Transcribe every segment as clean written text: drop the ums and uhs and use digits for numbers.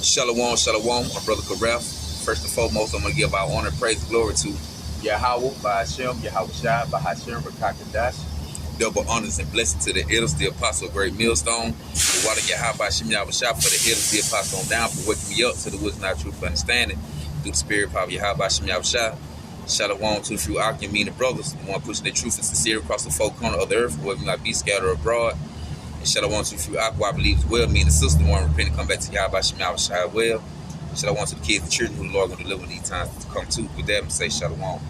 Shalom, shalom, my brother Karef. First and foremost, I'm going to give our honor, praise, and glory to Yahweh, Bahashem, Yahweh Shai, Bahashem, Rakakadash. Double honors and blessings to the elders, the apostle, great millstone. The water Yahweh, Bahashem, Yahweh Shai, for the elders, the apostle on down, for waking me up to the wisdom, not truth, understanding. Through the spirit, power of Yahweh, Bahashem, Yahweh Shai. Shalom to the few Akim, me and the brothers, the one pushing the truth and sincere across the four corners of the earth, wherever you might be scattered abroad. And shalom to the few Aqua, I believe as well. Me and the sister want to repent and come back to Yahweh Shema Shai well. Shalom to the kids and children who the Lord going to deliver these times to come to. With that, I'm say shalom. All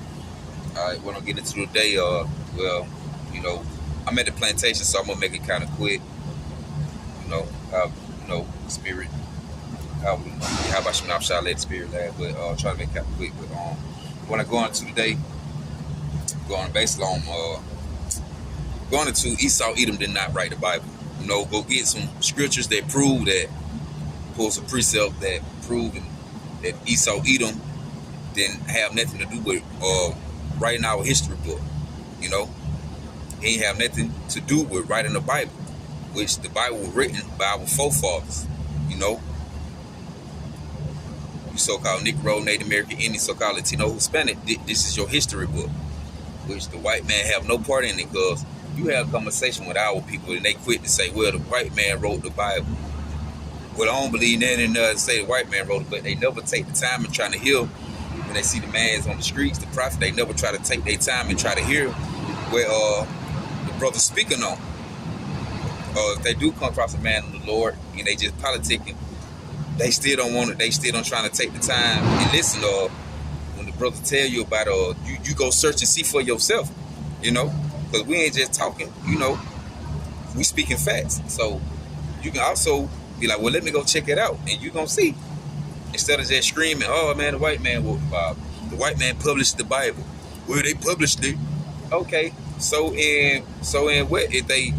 right, we're going to get into today. Well, I'm at the plantation, so I'm going to make it kind of quick. Spirit. How about Shema Shai let the spirit last, but try to make it kind of quick. But when I go into today, going basically on going into Esau Edom did not write the Bible. Go get some scriptures that prove that, pull some precept that prove that Esau Edom didn't have nothing to do with writing our history book. He ain't have nothing to do with writing the Bible, which the Bible was written by our forefathers. You so-called Negro, Native American, Indian, so-called Latino, Hispanic, this is your history book, which the white man have no part in it, because you have a conversation with our people and they quit to say, well, the white man wrote the Bible. Well, I don't believe that and say the white man wrote it, but they never take the time and try to hear when they see the man's on the streets, the prophet, they never try to take their time and try to hear where the brother's speaking on. If they do come across a man of the Lord and they just politicking, they still don't want it, they still don't trying to take the time and listen. When the brother tell you about you go search and see for yourself, because we ain't just talking, we speaking facts. So you can also be like, well, let me go check it out, and you gonna see. Instead of just screaming, oh man, the white man wrote the Bible. The white man published the Bible. Well, they published it. Okay, so in what if they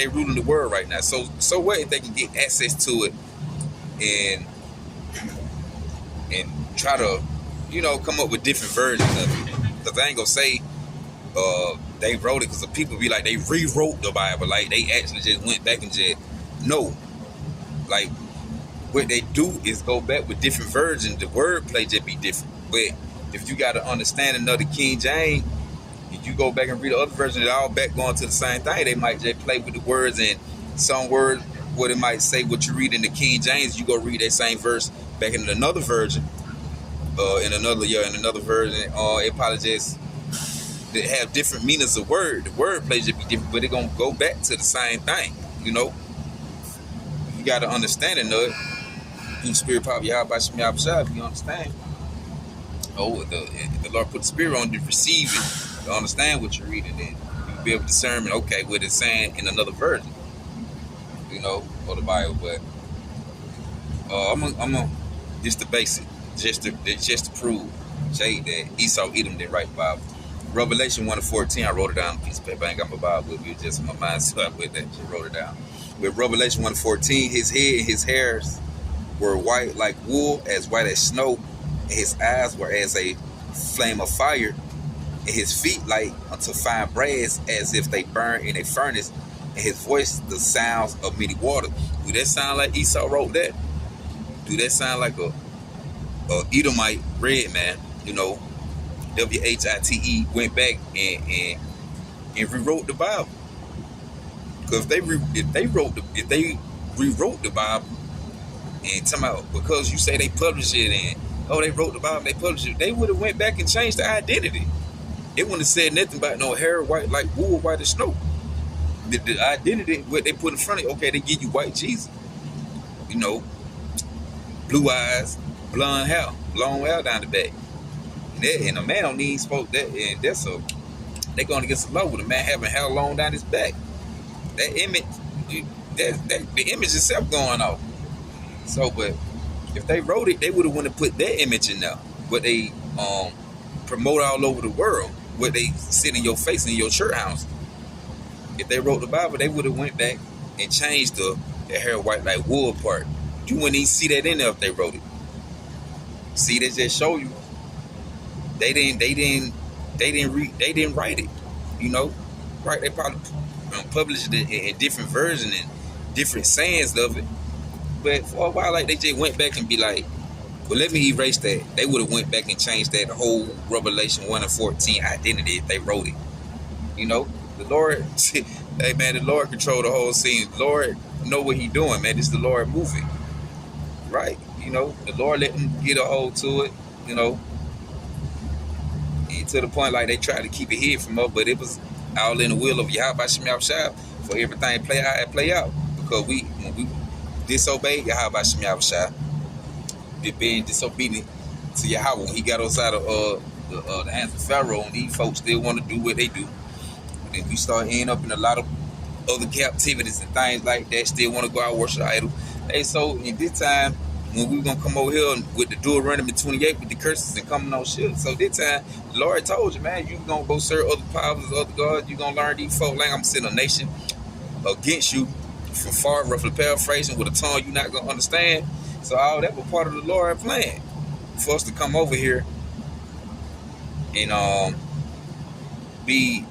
ruling the world right now? So what if they can get access to it and try to, come up with different versions of it? Because I ain't gonna say they wrote it, because the people be like they rewrote the Bible, like they actually just went back and just like what they do is go back with different versions. The wordplay just be different. But if you got to understand another King James, if you go back and read the other version, they're all back going to the same thing. They might just play with the words, and some words what it might say what you read in the King James, you go read that same verse back in another version, in another version, it probably just they have different meanings of word. The word plays should be different, but they're gonna go back to the same thing. You gotta understand it, know it. You spirit power Yahweh Bahashem Yahweh Shai, if you understand. The Lord put the spirit on you to receive it, to understand what you're reading, and you'll be able to discern, okay, what it's saying in another version, of the Bible. But I'm just the basic, just to prove that Esau Edom didn't write the Bible. Revelation 1:14, I wrote it down on a piece of paper. I ain't got my Bible with me, just in my mind, so I with that, just wrote it down. With Revelation 1:14, his head and his hairs were white like wool, as white as snow, and his eyes were as a flame of fire, and his feet like unto fine brass, as if they burn in a furnace, and his voice the sounds of many waters. Do that sound like Esau wrote that? Do that sound like a Edomite red man, WHITE went back and rewrote the Bible? Because if they rewrote the Bible and talking about, because you say they published it and they wrote the Bible, they published it, they would have went back and changed the identity. It wouldn't have said nothing about no hair white like wool, white as snow. The identity what they put in front of you, okay, they give you white Jesus, blue eyes, blonde hair, long hair down the back. And a man don't need smoke that, and they're going against the law with a man having hair long down his back. That image, the image itself going off. So, but if they wrote it, they would have wanted to put that image in there. What they promote all over the world, what they sit in your face in your church house. If they wrote the Bible, they would have went back and changed the hair white like wool part. You wouldn't even see that in there if they wrote it. See, they just show you. They didn't write it, right? They probably published it in different versions and different sayings of it, But for a while, like they just went back and be like, well, let me erase that. They would have went back and changed that whole Revelation 1 and 14 identity if they wrote it. You know, the Lord, hey man, the Lord control the whole scene. The Lord know what he doing, man. This is the Lord moving. Right. You know, the Lord let them get a hold to it, you know. And to the point like they tried to keep it hid from us, but it was all in the will of Yahweh Shem Yahushua for everything to play how it play out. Because when we disobeyed Yahweh Shem Yahushua, being disobedient to Yahweh, when he got us out of the hands of Pharaoh, and these folks still want to do what they do. And then we start ending up in a lot of other captivities and things like that, still want to go out and worship idols. Hey, so in this time, when we gonna come over here with the Deuteronomy 28 with the curses and coming on shit, so this time, the Lord told you, man, you gonna go serve other powers, other gods, you gonna learn these folk, like I'm gonna send a nation against you from far, roughly paraphrasing, with a tongue you're not gonna understand. So all that was part of the Lord plan for us to come over here and be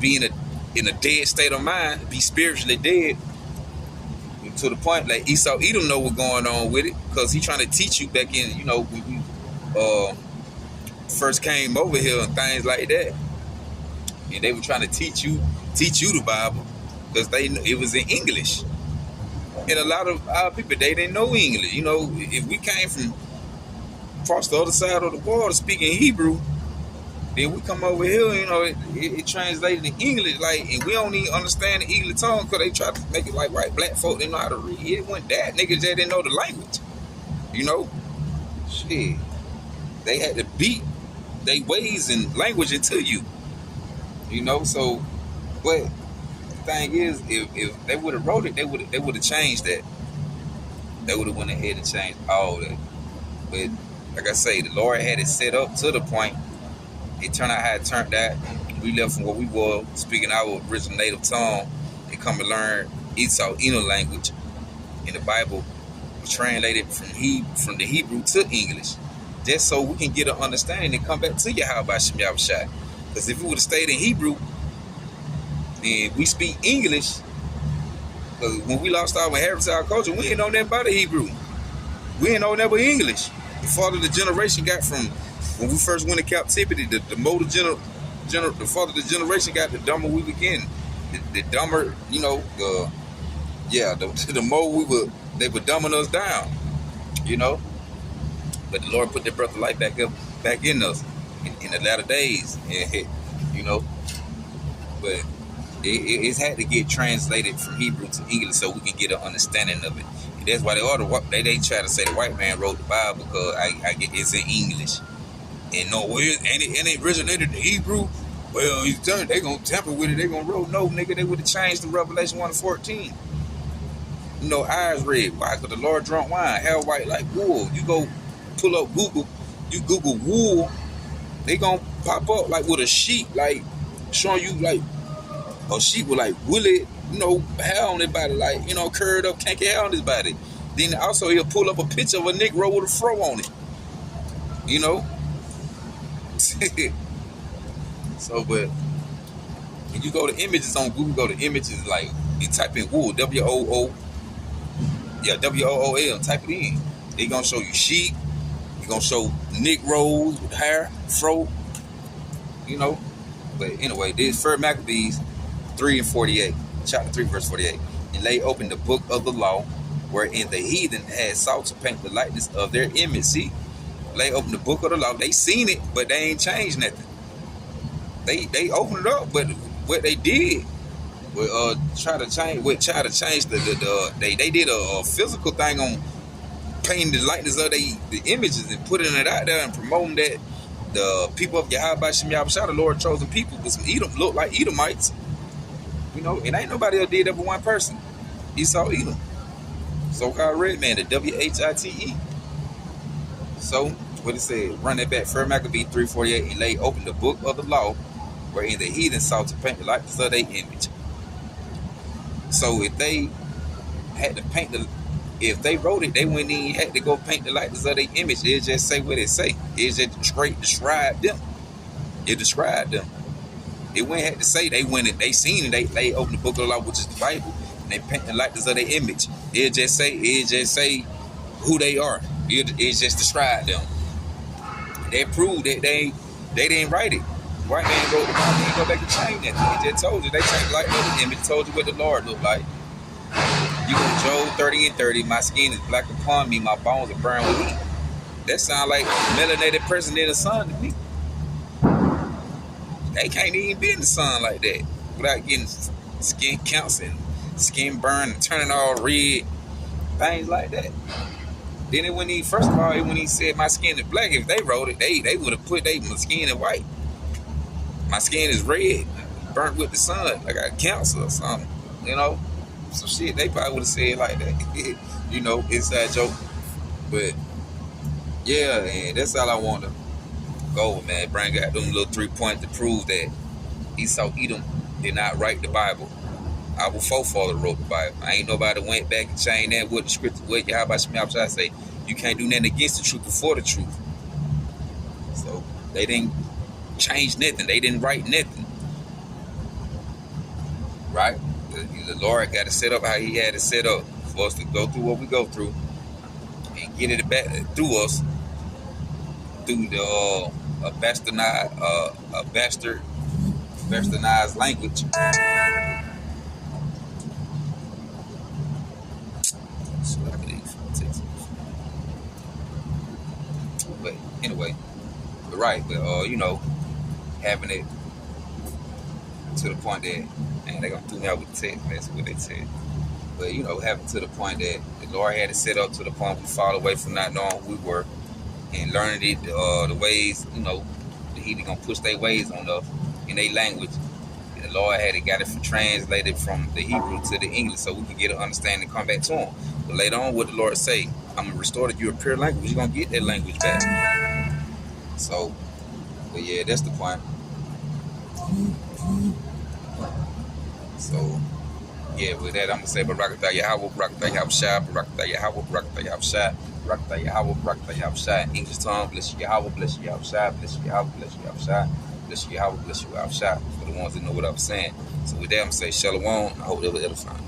in a dead state of mind, be spiritually dead, to the point like Esau Edom know what's going on with it, because he trying to teach you back in, you know, when we first came over here and things like that, and they were trying to teach you the Bible, because it was in English, and a lot of our people, they didn't know English. You know, if we came from across the other side of the water speaking Hebrew, then we come over here, you know, it translated in English, like, and we don't even understand the English tongue, because they try to make it like white black folk didn't know how to read. It wasn't that. Niggas that didn't know the language. You know? Shit. They had to beat their ways and language into you. You know, so, but the thing is, if they would have wrote it, they would have changed that. They would have went ahead and changed all that. But, like I say, the Lord had it set up to the point. It turned out how it turned out. We left from what we were, speaking our original native tongue, and come and learn Esau Edom language. And the Bible was translated from the Hebrew to English, just so we can get an understanding and come back to Yahweh Shem Yahushua. Because if we would have stayed in Hebrew and we speak English, because when we lost our inheritance, our culture, we ain't know nothing about the Hebrew. We ain't know nothing about English. The farther the generation got from when we first went to captivity, the more the farther the generation got, the dumber we began. The dumber, you know, the more they were dumbing us down, you know. But the Lord put that breath of life back in us in the latter days, you know. But it's had to get translated from Hebrew to English so we can get an understanding of it. And that's why they try to say the white man wrote the Bible, because I get it's in English. And no, and it originated in Hebrew. Well, they gonna tamper with it. They gonna roll. No, nigga, they would have changed the Revelation 1 and 14. You know, eyes red. Why? Because the Lord drunk wine, hair white like wool. You go pull up Google. You Google wool, they gonna pop up like with a sheep, like showing you like a sheep with like woolly, you know, hair on his body, like, you know, curled up, kinky hair on his body. Then also he'll pull up a picture of a Negro with a fro on it. You know. So, but when you go to images on Google, go to images, like you type in wool, WOOL, type it in. They gonna show you sheep. They gonna show Negroes with hair, fro. You know. But anyway, this 1 Maccabees 3:48, chapter 3, verse 48. And lay open the book of the law, wherein the heathen had sought to paint the likeness of their image. See, lay open the book of the law. They seen it, but they ain't changed nothing. They opened it up, but what they did was try to change they did a physical thing on painting the likeness of the images and putting it out there and promoting that the people of Yahweh Shem Yahushua, the Lord chosen people, with some Edom, look like Edomites. You know, and ain't nobody else did that but one person. Esau Edom. So-called red man, the WHITE. So, what it said, run that back. 1 Maccabees 3:48, and lay open the book of the law, wherein the heathen sought to paint the likeness of their image. So if they had to paint if they wrote it, they wouldn't even have to go paint the likeness of their image. It just say what it say. It just straight describe them. It described them. It wouldn't have to say they went and they seen it. They opened the book of the law, which is the Bible, And they paint the likeness of their image. It just say who they are. It just describe them. They prove that they didn't write it. White man wrote the Bible. He didn't go back and change that. He just told you. They changed like the image. Told you what the Lord looked like. You go Job 30:30. My skin is black upon me. My bones are burned with heat. That sound like melanated person in the sun to me. They can't even be in the sun like that without getting skin cancer, skin burned, and turning all red, things like that. Then when he said my skin is black, if they wrote it, they would have put their skin in white. My skin is red, burnt with the sun. I got cancer or something, some shit. They probably would have said like that, inside joke. But yeah, man, that's all I want to go with, man. Bring out them little 3 points to prove that Esau Edom did not write the Bible. Our forefather wrote the Bible. Ain't nobody went back and changed that what the scripture, what Yahweh Shemel say. You can't do nothing against the truth before the truth. So they didn't change nothing. They didn't write nothing. Right? The Lord got to set up how he had to set up for us to go through what we go through and get it back through us through the bastardized language. But anyway, right, but having it to the point that, and they're gonna do me out with the text, that's what they said. But having to the point that the Lord had it set up to the point we fall away from not knowing who we were and learning it, the ways, that he gonna push their ways on us in their language. And the Lord got it translated from the Hebrew to the English so we could get an understanding and come back to him. But later on, what the Lord say, I'm gonna restore to you a pure language. You're gonna get that language back. So, but yeah, that's the point. So, yeah, with that, I'm gonna say Barakatah Yahweh, Barakatah Yahweh, Barakatah Yahweh, Barakatah Yahweh, Barakatah Yahweh, Barakatah Yahweh. English tongue, bless you Yahweh, bless you Yahweh, bless you Yahweh, bless you Yahweh, bless you Yahweh, bless you Yahweh. For the ones that know what I'm saying. So with that, I'm gonna say Shalom. I hope that was edifying.